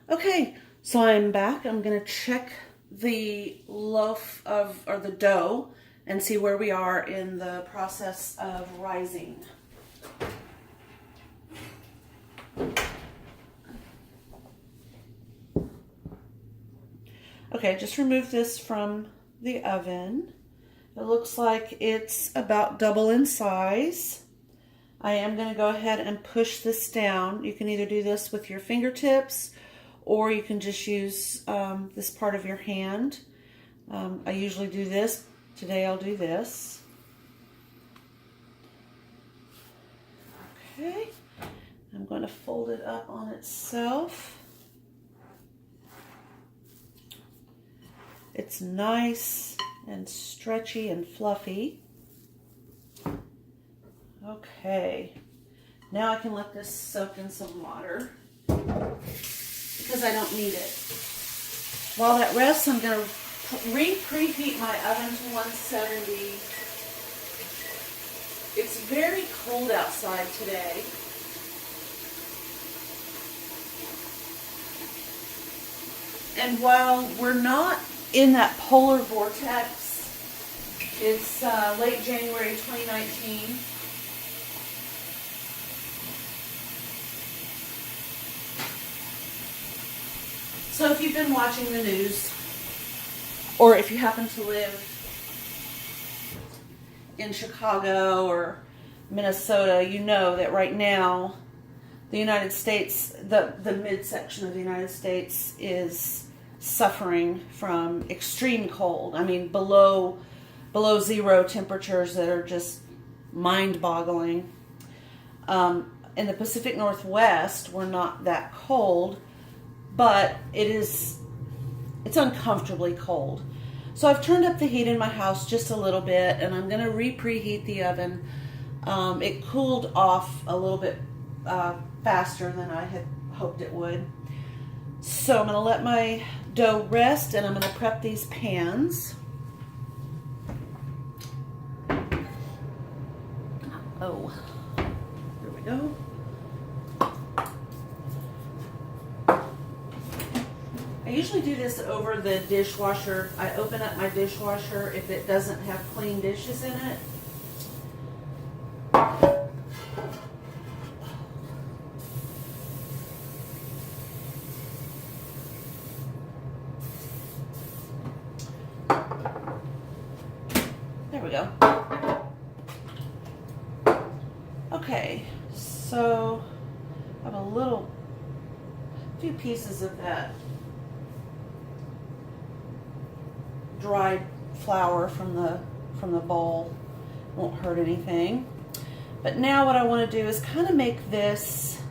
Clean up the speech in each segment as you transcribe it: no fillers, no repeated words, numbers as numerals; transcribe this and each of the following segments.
Okay, so I'm back. I'm gonna check the or the dough and see where we are in the process of rising. Okay, just remove this from the oven. It looks like it's about double in size. I am going to go ahead and push this down. You can either do this with your fingertips or you can just use this part of your hand. I usually do this. Today I'll do this. Okay, I'm going to fold it up on itself. It's nice and stretchy and fluffy. Okay, now I can let this soak in some water because I don't need it. While that rests, I'm going to preheat my oven to 170. It's very cold outside today. And while we're not in that polar vortex, it's late January 2019. So if you've been watching the news, or if you happen to live in Chicago or Minnesota, you know that right now the United States, the midsection of the United States is suffering from extreme cold. I mean, below zero temperatures that are just mind-boggling. In the Pacific Northwest, we're not that cold, but it's uncomfortably cold. So I've turned up the heat in my house just a little bit, and I'm going to preheat the oven. It cooled off a little bit faster than I had hoped it would. So I'm going to let my dough rest, and I'm going to prep these pans. Oh, there we go. I usually do this over the dishwasher. I open up my dishwasher if it doesn't have clean dishes in it. There we go. Okay, so I have a few pieces of that dried flour from the bowl. Won't hurt anything. But now what I want to do is kind of make this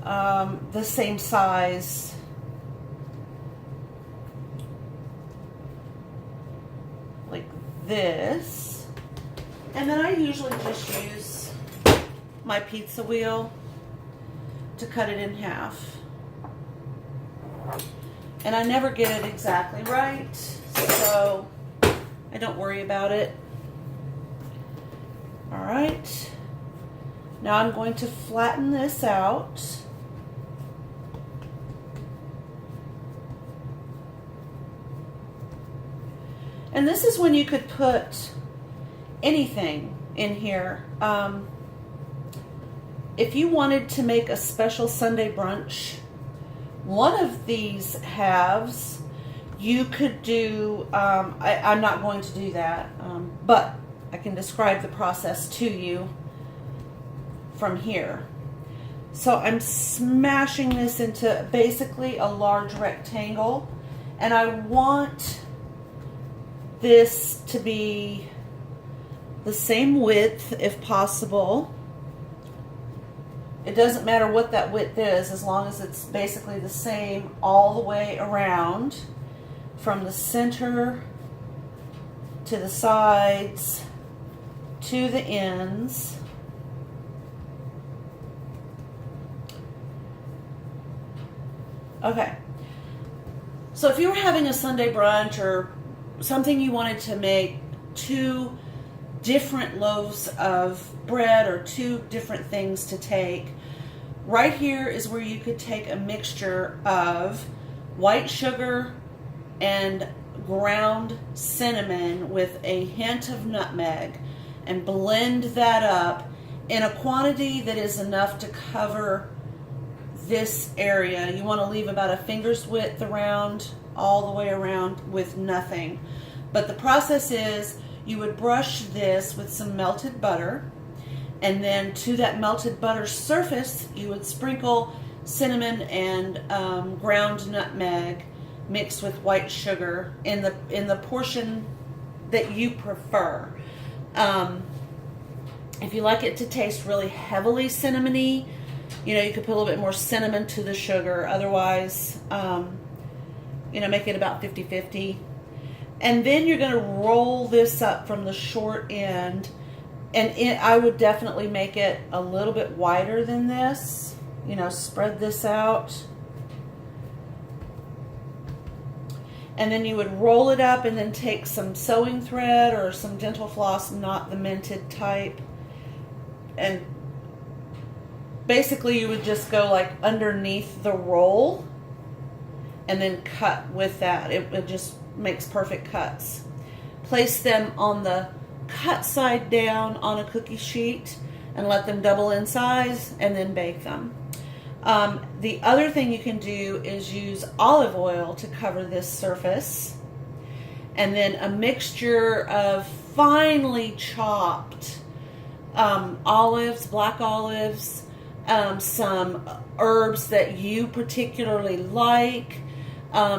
the same size like this. And then I usually just use my pizza wheel to cut it in half. And I never get it exactly right, so I don't worry about it. All right, now I'm going to flatten this out. And this is when you could put anything in here. If you wanted to make a special Sunday brunch, one of these halves, you could do, I'm not going to do that, but I can describe the process to you from here. So I'm smashing this into basically a large rectangle, and I want this to be the same width if possible. It doesn't matter what that width is, as long as it's basically the same all the way around, from the center to the sides to the ends. Okay, so if you were having a Sunday brunch or something you wanted to make two different loaves of bread or two different things to take, right here is where you could take a mixture of white sugar and ground cinnamon with a hint of nutmeg and blend that up in a quantity that is enough to cover this area. You want to leave about a finger's width around, all the way around, with nothing. But the process is you would brush this with some melted butter, and then to that melted butter surface you would sprinkle cinnamon and ground nutmeg mixed with white sugar in the portion that you prefer. If you like it to taste really heavily cinnamony, you know, you could put a little bit more cinnamon to the sugar. Otherwise, you know, make it about 50-50. And then you're going to roll this up from the short end. And I would definitely make it a little bit wider than this. You know, spread this out. And then you would roll it up and then take some sewing thread or some dental floss, not the minted type. And basically you would just go like underneath the roll and then cut with that. It just makes perfect cuts. Place them on the cut side down on a cookie sheet and let them double in size and then bake them. The other thing you can do is use olive oil to cover this surface, and then a mixture of finely chopped olives, black olives, some herbs that you particularly like.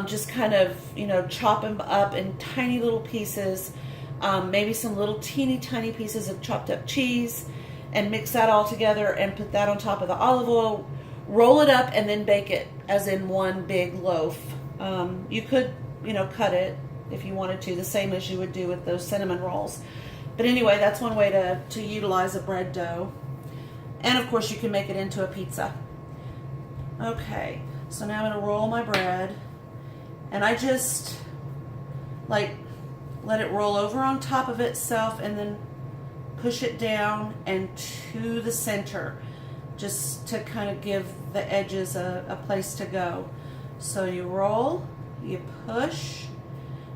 Just kind of, you know, chop them up in tiny little pieces. Maybe some little teeny tiny pieces of chopped up cheese, and mix that all together and put that on top of the olive oil. Roll it up and then bake it as in one big loaf. You could, you know, cut it if you wanted to, the same as you would do with those cinnamon rolls. But anyway, that's one way to utilize a bread dough. And of course you can make it into a pizza. Okay, so now I'm going to roll my bread, and I just like let it roll over on top of itself and then push it down and to the center, just to kind of give the edges a place to go. So you roll, you push,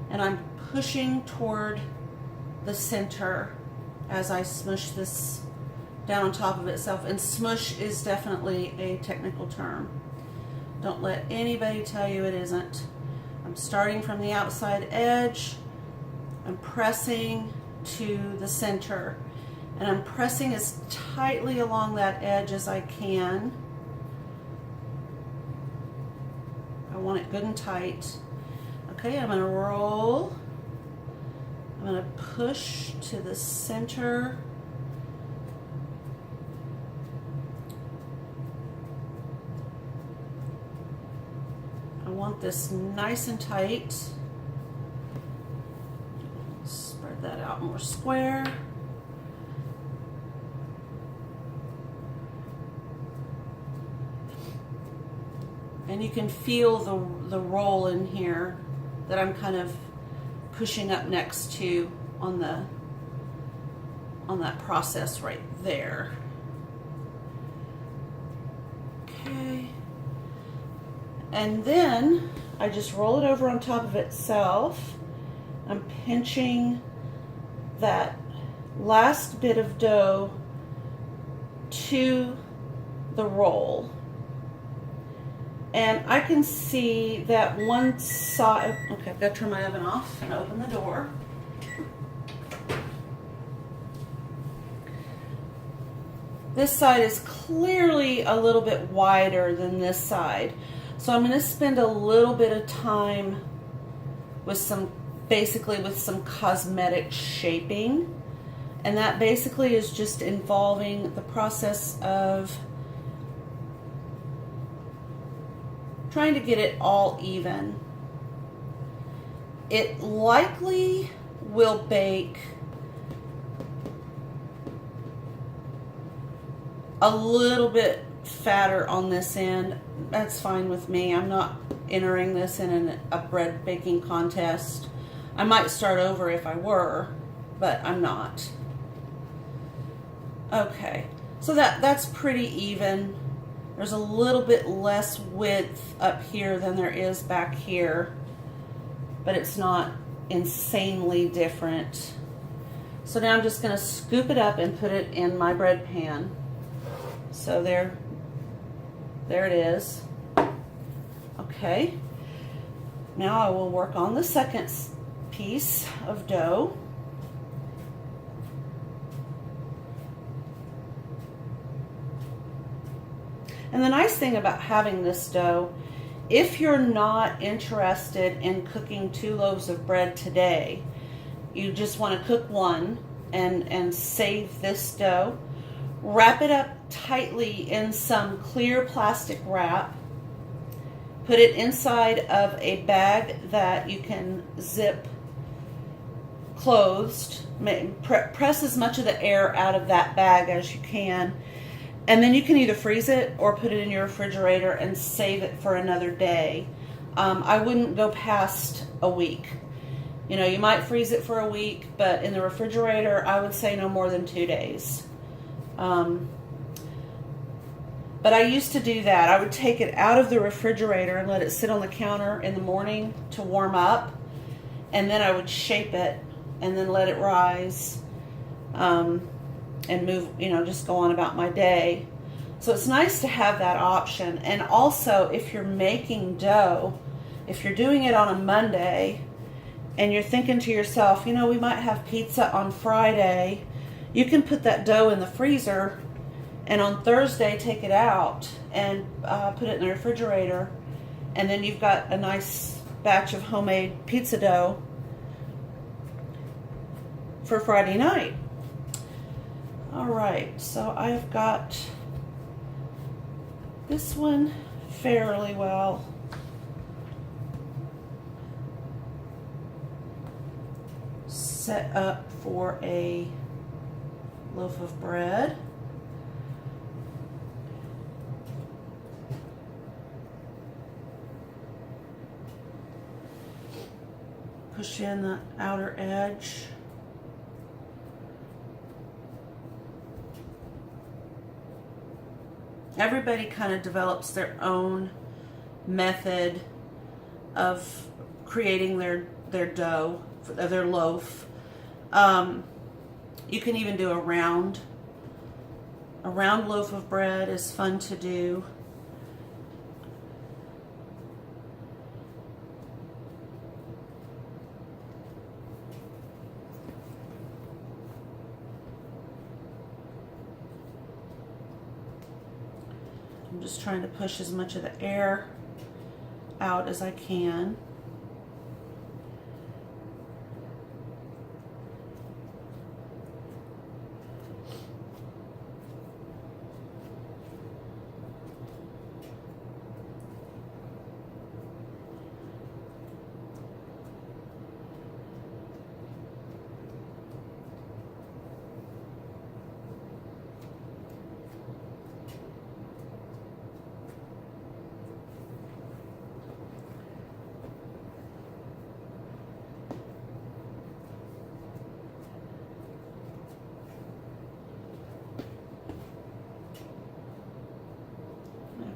and I'm pushing toward the center as I smush this down on top of itself. And smush is definitely a technical term. Don't let anybody tell you it isn't. I'm starting from the outside edge. I'm pressing to the center. And I'm pressing as tightly along that edge as I can. I want it good and tight. Okay, I'm going to roll. I'm going to push to the center. I want this nice and tight. Spread that out more square. And you can feel the roll in here that I'm kind of pushing up next to on that process right there. Okay. And then I just roll it over on top of itself. I'm pinching that last bit of dough to the roll. And I can see that one side. Okay, I've got to turn my oven off and open the door. This side is clearly a little bit wider than this side. So I'm going to spend a little bit of time with some cosmetic shaping. And that basically is just involving the process of trying to get it all even. It likely will bake a little bit fatter on this end. That's fine with me. I'm not entering this in a bread baking contest. I might start over if I were, but I'm not. Okay, so that's pretty even. There's a little bit less width up here than there is back here, but it's not insanely different. So now I'm just going to scoop it up and put it in my bread pan. So there it is. Okay. Now I will work on the second piece of dough. And the nice thing about having this dough, if you're not interested in cooking 2 loaves of bread today, you just want to cook one and save this dough, wrap it up tightly in some clear plastic wrap, put it inside of a bag that you can zip closed, press as much of the air out of that bag as you can, and then you can either freeze it or put it in your refrigerator and save it for another day. I wouldn't go past a week. You know, you might freeze it for a week, but in the refrigerator, I would say no more than 2 days. But I used to do that. I would take it out of the refrigerator and let it sit on the counter in the morning to warm up, and then I would shape it and then let it rise. And move, you know, just go on about my day. So it's nice to have that option. And also, if you're making dough, if you're doing it on a Monday and you're thinking to yourself, you know, we might have pizza on Friday, you can put that dough in the freezer and on Thursday take it out and put it in the refrigerator, and then you've got a nice batch of homemade pizza dough for Friday night. All right, so I've got this one fairly well set up for a loaf of bread. Push in the outer edge. Everybody kind of develops their own method of creating their dough, their loaf. You can even do a round loaf of bread is fun to do. I'm just trying to push as much of the air out as I can.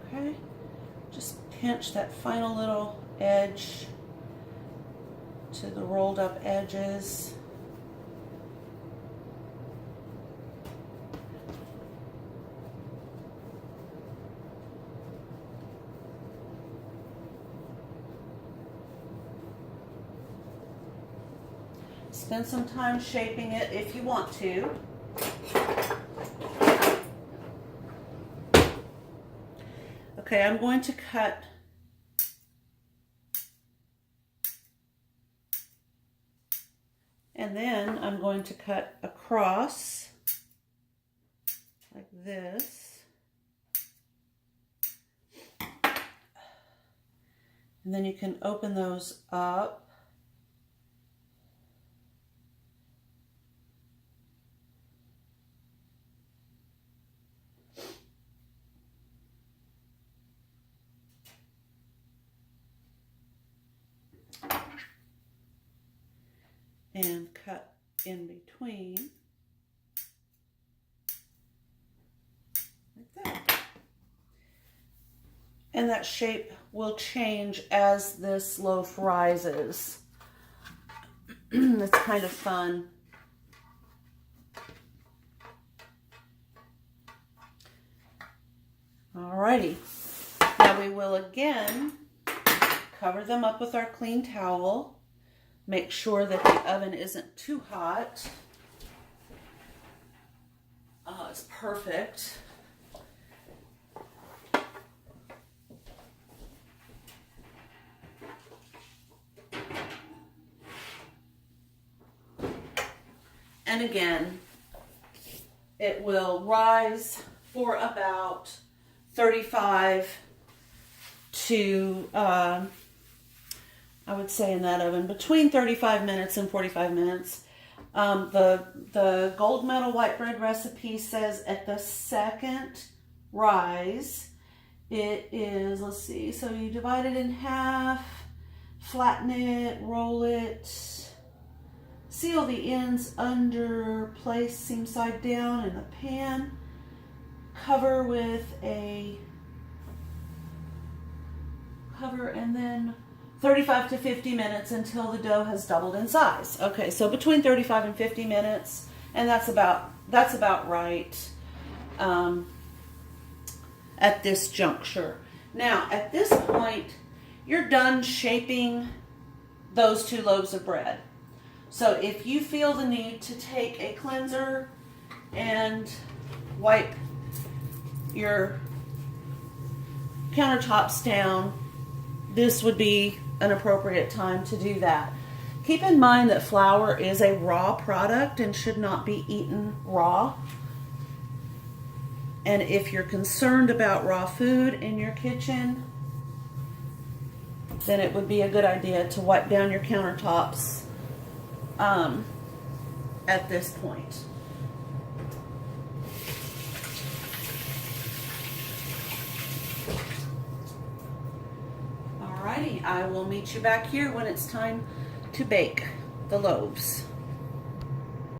Okay, just pinch that final little edge to the rolled up edges. Spend some time shaping it if you want to. Okay, I'm going to cut and then I'm going to cut across like this. And then you can open those up. And cut in between like that. And that shape will change as this loaf rises. It's kind of fun. Alrighty. Now we will again cover them up with our clean towel. Make sure that the oven isn't too hot. Oh, it's perfect. And again, it will rise for about 35 to, I would say in that oven, between 35 minutes and 45 minutes. The gold medal white bread recipe says at the second rise, it is, let's see, so you divide it in half, flatten it, roll it, seal the ends under, place seam side down in the pan, cover with a cover, and then 35 to 50 minutes until the dough has doubled in size. Okay, so between 35 and 50 minutes, and that's about right at this juncture. Now, at this point, you're done shaping those 2 loaves of bread. So if you feel the need to take a cleanser and wipe your countertops down, this would be an appropriate time to do that. Keep in mind that flour is a raw product and should not be eaten raw. And if you're concerned about raw food in your kitchen, then it would be a good idea to wipe down your countertops at this point. Alrighty, I will meet you back here when it's time to bake the loaves.